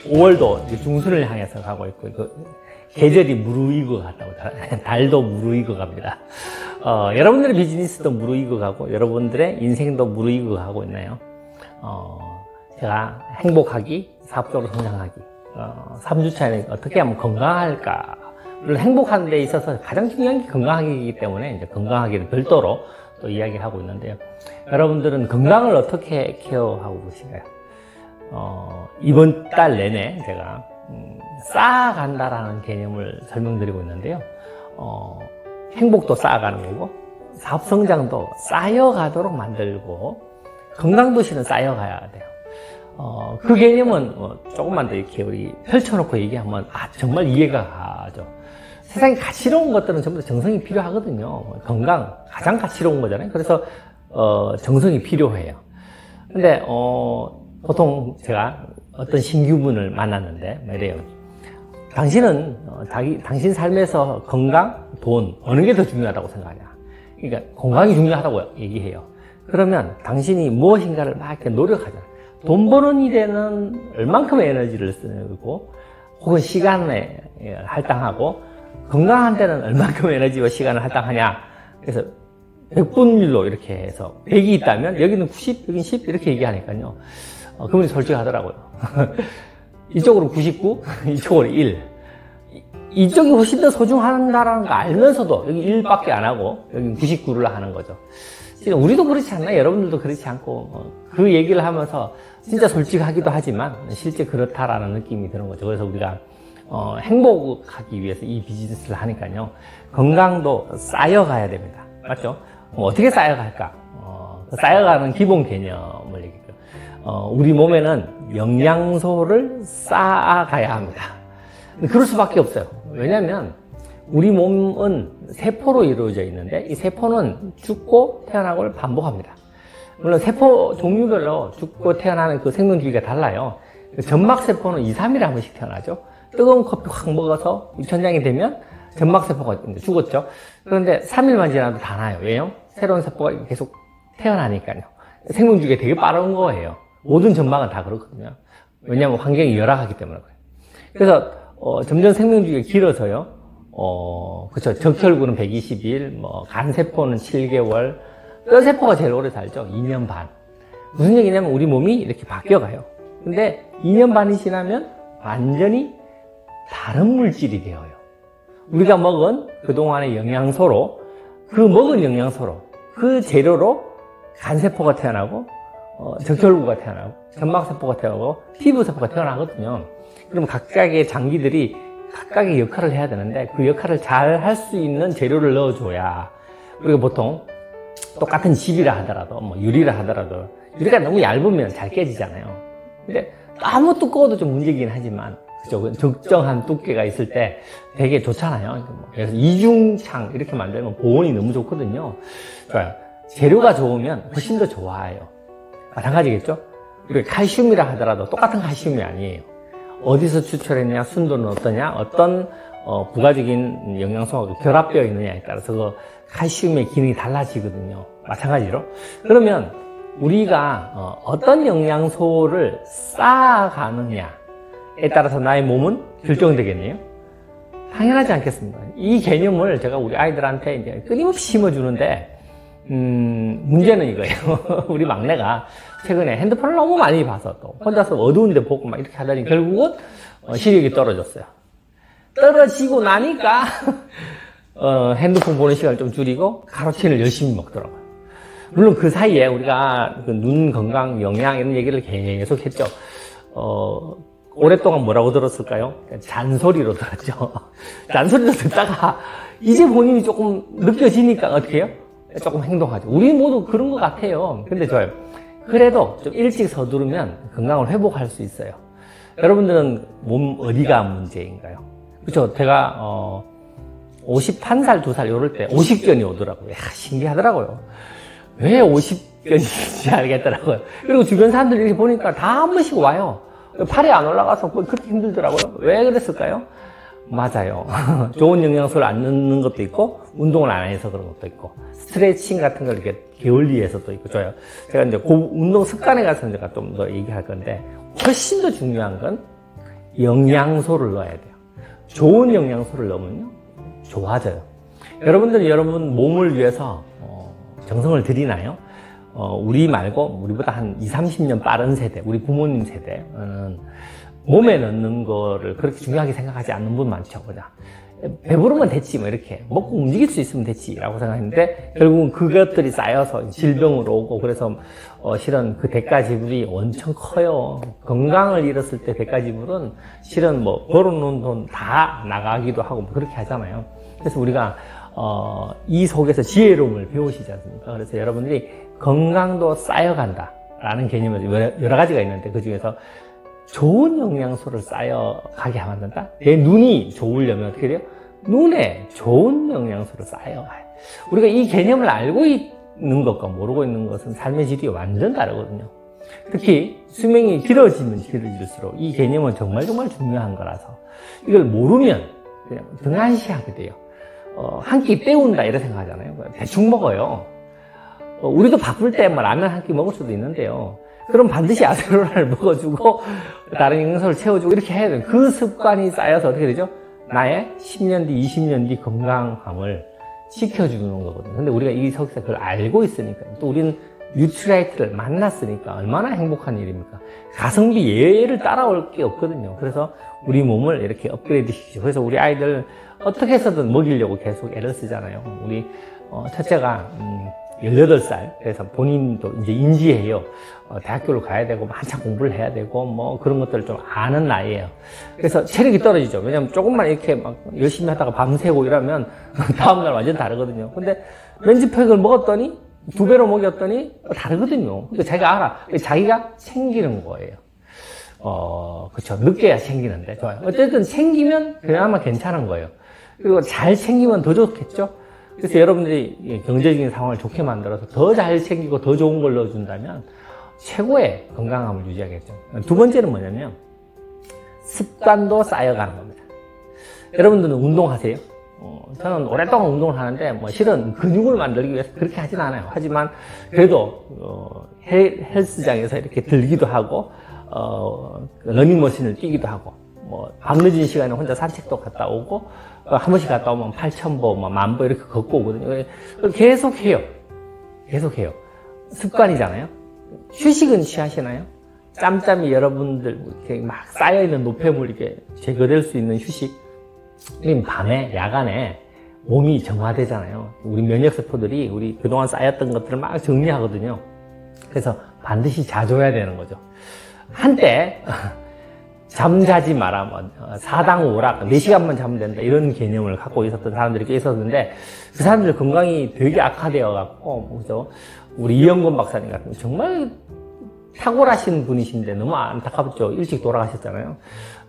5월도 중순을 향해서 가고 있고, 계절이 무르익어 갔다고, 달도 무르익어 갑니다. 여러분들의 비즈니스도 무르익어 가고, 여러분들의 인생도 무르익어 가고 있나요? 제가 행복하기, 사업적으로 성장하기, 3주차에는 어떻게 하면 건강할까를 행복하는 데 있어서 가장 중요한 게 건강하기이기 때문에 이제 건강하기를 별도로 또 이야기를 하고 있는데요. 여러분들은 건강을 어떻게 케어하고 계신가요? 이번 달 내내 제가 쌓아간다라는 개념을 설명드리고 있는데요. 행복도 쌓아가는 거고 사업 성장도 쌓여가도록 만들고 건강도 실은 쌓여가야 돼요. 그 개념은 조금만 더 이렇게 우리 펼쳐놓고 얘기하면 정말 이해가 가죠. 세상에 가치로운 것들은 전부 다 정성이 필요하거든요. 건강 가장 가치로운 거잖아요. 그래서 정성이 필요해요. 근데 보통 제가 어떤 신규분을 만났는데 이래요. 당신은 당신 삶에서 건강, 돈 어느 게 더 중요하다고 생각하냐? 그러니까 건강이 중요하다고 얘기해요. 그러면 당신이 무엇인가를 막 이렇게 노력하잖아. 돈 버는 일에는 얼만큼의 에너지를 쓰고 혹은 시간에 할당하고 건강한 데는 얼만큼의 에너지와 시간을 할당하냐. 그래서 100분율로 이렇게 해서 100이 있다면 여기는 90, 여기는 10 이렇게 얘기하니까요. 그분이 솔직하더라고요. 이쪽으로 99, 이쪽으로 1. 이쪽이 훨씬 더 소중한다라는 거 알면서도 여기 1밖에 안 하고 여기 99를 하는 거죠. 지금 우리도 그렇지 않나요? 여러분들도 그렇지 않고 그 얘기를 하면서 진짜 솔직하기도 하지만 실제 그렇다라는 느낌이 드는 거죠. 그래서 우리가 행복하기 위해서 이 비즈니스를 하니까요. 건강도 쌓여가야 됩니다. 맞죠? 어떻게 쌓여갈까? 쌓여가는 기본 개념을 얘기해요. 우리 몸에는 영양소를 쌓아가야 합니다. 그럴 수밖에 없어요. 왜냐하면 우리 몸은 세포로 이루어져 있는데 이 세포는 죽고 태어나고를 반복합니다. 물론 세포 종류별로 죽고 태어나는 그 생명주기가 달라요. 점막세포는 2, 3일에 한 번씩 태어나죠. 뜨거운 커피 확 먹어서 유천장이 되면 점막세포가 죽었죠. 그런데 3일만 지나도 다 나요. 왜요? 새로운 세포가 계속 태어나니까요. 생명주기가 되게 빠른 거예요. 모든 점막은 다 그렇거든요. 왜냐하면 환경이 열악하기 때문에 그래요. 그래서 점점 생명주기가 길어서요. 그쵸. 적혈구는 120일, 간세포는 7개월, 뼈세포가 제일 오래 살죠. 2년 반. 무슨 얘기냐면 우리 몸이 이렇게 바뀌어가요. 근데 2년 반이 지나면 완전히 다른 물질이 되어요. 우리가 먹은 그동안의 영양소로, 그 먹은 영양소로, 그 재료로 간세포가 태어나고, 적혈구가 태어나고, 점막세포가 태어나고, 피부세포가 태어나거든요. 그럼 각각의 장기들이 각각의 역할을 해야 되는데 그 역할을 잘 할 수 있는 재료를 넣어줘야 우리가 보통 똑같은 집이라 하더라도 유리라 하더라도 유리가 너무 얇으면 잘 깨지잖아요. 근데 너무 두꺼워도 좀 문제긴 하지만 그죠? 적정한 두께가 있을 때 되게 좋잖아요. 그래서 이중창 이렇게 만들면 보온이 너무 좋거든요. 그러니까 재료가 좋으면 훨씬 더 좋아요. 마찬가지겠죠? 우리가 칼슘이라 하더라도 똑같은 칼슘이 아니에요. 어디서 추출했냐, 순도는 어떠냐, 어떤 부가적인 영양소가 결합되어 있느냐에 따라서 그 칼슘의 기능이 달라지거든요. 마찬가지로. 그러면 우리가 어떤 영양소를 쌓아가느냐에 따라서 나의 몸은 결정되겠네요. 당연하지 않겠습니까? 이 개념을 제가 우리 아이들한테 이제 끊임없이 심어주는데 문제는 이거예요. 우리 막내가 최근에 핸드폰을 너무 많이 봐서 또 혼자서 어두운 데 보고 막 이렇게 하다니 결국은 시력이 떨어졌어요. 떨어지고 나니까 핸드폰 보는 시간을 좀 줄이고 카로틴을 열심히 먹더라고요. 물론 그 사이에 우리가 그 눈 건강, 영양 이런 얘기를 계속 했죠. 오랫동안 뭐라고 들었을까요? 잔소리로 들었죠. 잔소리로 듣다가 이제 본인이 조금 느껴지니까 어떻게 해요? 조금 행동하죠. 우리 모두 그런 것 같아요. 근데 저요. 그래도 좀 일찍 서두르면 건강을 회복할 수 있어요. 여러분들은 몸 어디가 문제인가요? 그렇죠. 제가 51살, 2살 이럴 때 오십견이 오더라고요. 신기하더라고요. 왜 오십견인지 알겠더라고요. 그리고 주변 사람들 이렇게 보니까 다 한 번씩 와요. 팔이 안 올라가서 그렇게 힘들더라고요. 왜 그랬을까요? 맞아요. 좋은 영양소를 안 넣는 것도 있고 운동을 안 해서 그런 것도 있고 스트레칭 같은 걸 이렇게 게을리해서도 있고 좋아요. 제가 이제 그 운동 습관에 가서 제가 좀 더 얘기할 건데 훨씬 더 중요한 건 영양소를 넣어야 돼요. 좋은 영양소를 넣으면요, 좋아져요. 여러분들은 여러분 몸을 위해서 정성을 들이나요? 우리 말고 우리보다 한 20, 30년 빠른 세대, 우리 부모님 세대는 몸에 넣는 거를 그렇게 중요하게 생각하지 않는 분 많죠. 그냥 배부르면 됐지, 뭐 이렇게 먹고 움직일 수 있으면 됐지라고 생각했는데 결국은 그것들이 쌓여서 질병으로 오고, 그래서 실은 그 대가 지불이 엄청 커요. 건강을 잃었을 때 대가 지불은 실은 뭐 벌어놓은 돈 다 나가기도 하고 뭐 그렇게 하잖아요. 그래서 우리가 이 속에서 지혜로움을 배우시지 않습니까? 그래서 여러분들이 건강도 쌓여간다라는 개념이 여러 가지가 있는데, 그 중에서 좋은 영양소를 쌓여가게 만든다? 내 눈이 좋으려면 어떻게 돼요? 눈에 좋은 영양소를 쌓여가요. 우리가 이 개념을 알고 있는 것과 모르고 있는 것은 삶의 질이 완전 다르거든요. 특히 수명이 길어지면 길어질수록 이 개념은 정말 중요한 거라서 이걸 모르면 그냥 등한시하게 돼요. 한 끼 때운다 이렇게 생각하잖아요. 대충 먹어요. 우리도 바쁠 때 뭐 라면 한 끼 먹을 수도 있는데요. 그럼 반드시 아세로라를 먹어주고 다른 영양소를 채워주고 이렇게 해야 돼요. 그 습관이 쌓여서 어떻게 되죠? 나의 10년 뒤, 20년 뒤 건강함을 지켜주는 거거든요. 근데 우리가 이 속에서 그걸 알고 있으니까, 또 우리는 뉴트라이트를 만났으니까 얼마나 행복한 일입니까? 가성비 예를 따라올 게 없거든요. 그래서 우리 몸을 이렇게 업그레이드 시키죠. 그래서 우리 아이들 어떻게 해서든 먹이려고 계속 애를 쓰잖아요. 우리 첫째가 18살. 그래서 본인도 이제 인지해요. 대학교를 가야 되고 한참 공부를 해야 되고 뭐 그런 것들을 좀 아는 나이에요. 그래서 체력이 떨어지죠. 왜냐면 조금만 이렇게 막 열심히 하다가 밤새고 이러면 다음날 완전 다르거든요. 근데 렌즈팩을 먹었더니 2배로 먹였더니 다르거든요. 그러니까 자기가 알아. 자기가 챙기는 거예요. 그렇죠. 늦게야 챙기는데 좋아요. 어쨌든 챙기면 그나마 괜찮은 거예요. 그리고 잘 챙기면 더 좋겠죠. 그래서 여러분들이 경제적인 상황을 좋게 만들어서 더 잘 챙기고 더 좋은 걸 넣어준다면 최고의 건강함을 유지하겠죠. 두 번째는 뭐냐면 습관도 쌓여가는 겁니다. 여러분들은 운동하세요? 저는 오랫동안 운동을 하는데 뭐 실은 근육을 만들기 위해서 그렇게 하진 않아요. 하지만 그래도 헬스장에서 이렇게 들기도 하고 러닝머신을 뛰기도 하고 뭐 밤늦은 시간에 혼자 산책도 갔다 오고 한 번씩 갔다 오면 8,000보, 뭐 10,000보 이렇게 걷고 오거든요. 계속해요. 습관이잖아요. 휴식은 취하시나요? 짬짬이 여러분들 이렇게 막 쌓여있는 노폐물 이렇게 제거될 수 있는 휴식. 밤에, 야간에 몸이 정화되잖아요. 우리 면역세포들이 우리 그동안 쌓였던 것들을 막 정리하거든요. 그래서 반드시 자줘야 되는 거죠. 한때, 잠자지 마라, 뭐, 4당 5락, 4시간만 자면 된다, 이런 개념을 갖고 있었던 사람들이 꽤 있었는데, 그 사람들 건강이 되게 악화되어갖고, 그죠? 우리 이영건 박사님 같은 거 정말 탁월하신 분이신데 너무 안타깝죠. 일찍 돌아가셨잖아요.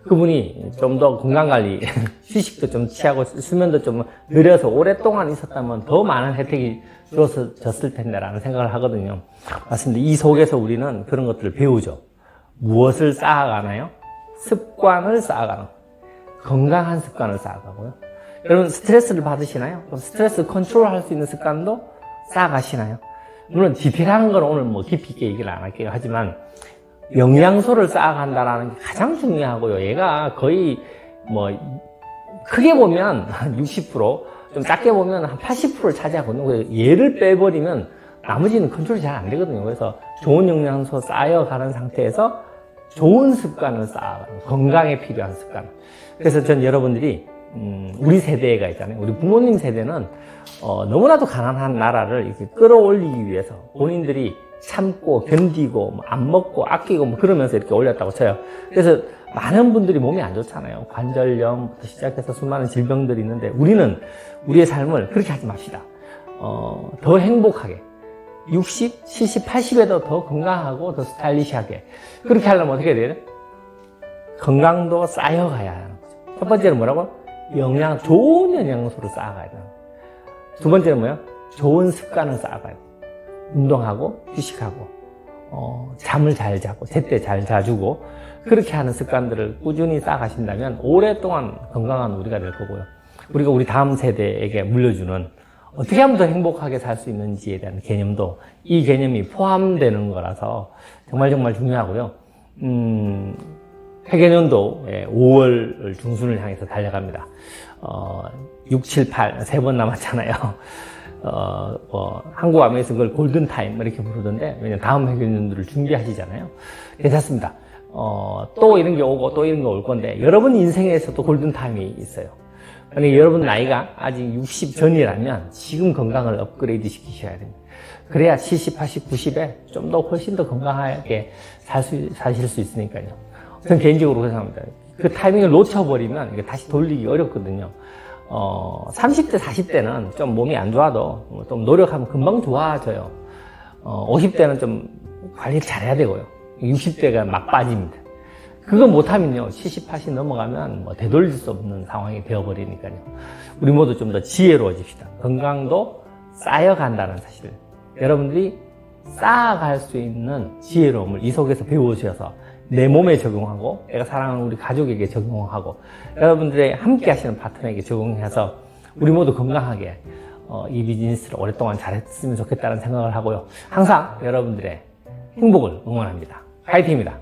그분이 좀 더 건강관리, 휴식도 좀 취하고 수면도 좀 느려서 오랫동안 있었다면 더 많은 혜택이 주어졌을 텐데라는 생각을 하거든요. 맞습니다. 이 속에서 우리는 그런 것들을 배우죠. 무엇을 쌓아가나요? 습관을 쌓아가는 거예요. 건강한 습관을 쌓아가고요. 여러분 스트레스를 받으시나요? 그럼 스트레스 컨트롤할 수 있는 습관도 쌓아가시나요? 물론 디테일한 건 오늘 뭐 깊이 있게 얘기를 안 할게요. 하지만 영양소를 쌓아간다는 게 가장 중요하고요. 얘가 거의 뭐 크게 보면 한 60%, 좀 작게 보면 한 80%를 차지하거든요. 그래서 얘를 빼버리면 나머지는 컨트롤이 잘 안 되거든요. 그래서 좋은 영양소 쌓여가는 상태에서 좋은 습관을 쌓아가는, 건강에 필요한 습관. 그래서 전 여러분들이 우리 세대가 있잖아요. 우리 부모님 세대는 너무나도 가난한 나라를 이렇게 끌어올리기 위해서 본인들이 참고 견디고 뭐 안 먹고 아끼고 뭐 그러면서 이렇게 올렸다고 쳐요. 그래서 많은 분들이 몸이 안 좋잖아요. 관절염부터 시작해서 수많은 질병들이 있는데 우리는 우리의 삶을 그렇게 하지 맙시다. 더 행복하게 60, 70, 80에도 더 건강하고 더 스타일리시하게 그렇게 하려면 어떻게 해야 돼요? 건강도 쌓여가야 하는 거죠. 첫 번째는 뭐라고? 좋은 영양소를 쌓아가야 돼요. 두 번째는 뭐예요? 좋은 습관을 쌓아가야 돼요. 운동하고 휴식하고 잠을 잘 자고 제때 잘 자주고 그렇게 하는 습관들을 꾸준히 쌓아가신다면 오랫동안 건강한 우리가 될 거고요. 우리가 우리 다음 세대에게 물려주는 어떻게 하면 더 행복하게 살 수 있는지에 대한 개념도 이 개념이 포함되는 거라서 정말 중요하고요. 회계년도 5월 중순을 향해서 달려갑니다. 6, 7, 8, 3번 남았잖아요. 한국 암에서 그걸 골든타임 이렇게 부르던데, 왜냐면 다음 회계년도를 준비하시잖아요. 괜찮습니다. 또 이런 게 오고 또 이런 게 올 건데, 여러분 인생에서도 골든타임이 있어요. 만약에 여러분 나이가 아직 60 전이라면 지금 건강을 업그레이드 시키셔야 됩니다. 그래야 70, 80, 90에 좀 더 훨씬 더 건강하게 사실 수 있으니까요. 저는 개인적으로 그렇게 생각합니다. 그 타이밍을 놓쳐버리면 이게 다시 돌리기 어렵거든요. 30대, 40대는 좀 몸이 안 좋아도 좀 노력하면 금방 좋아져요. 50대는 좀 관리를 잘해야 되고요. 60대가 막 빠집니다. 그거 못하면요, 70, 80 넘어가면 되돌릴 수 없는 상황이 되어버리니까요. 우리 모두 좀 더 지혜로워집시다. 건강도 쌓여간다는 사실. 여러분들이 쌓아갈 수 있는 지혜로움을 이 속에서 배우셔서 내 몸에 적용하고, 내가 사랑하는 우리 가족에게 적용하고, 여러분들의 함께 하시는 파트너에게 적용해서 우리 모두 건강하게 이 비즈니스를 오랫동안 잘했으면 좋겠다는 생각을 하고요. 항상 여러분들의 행복을 응원합니다. 화이팅입니다.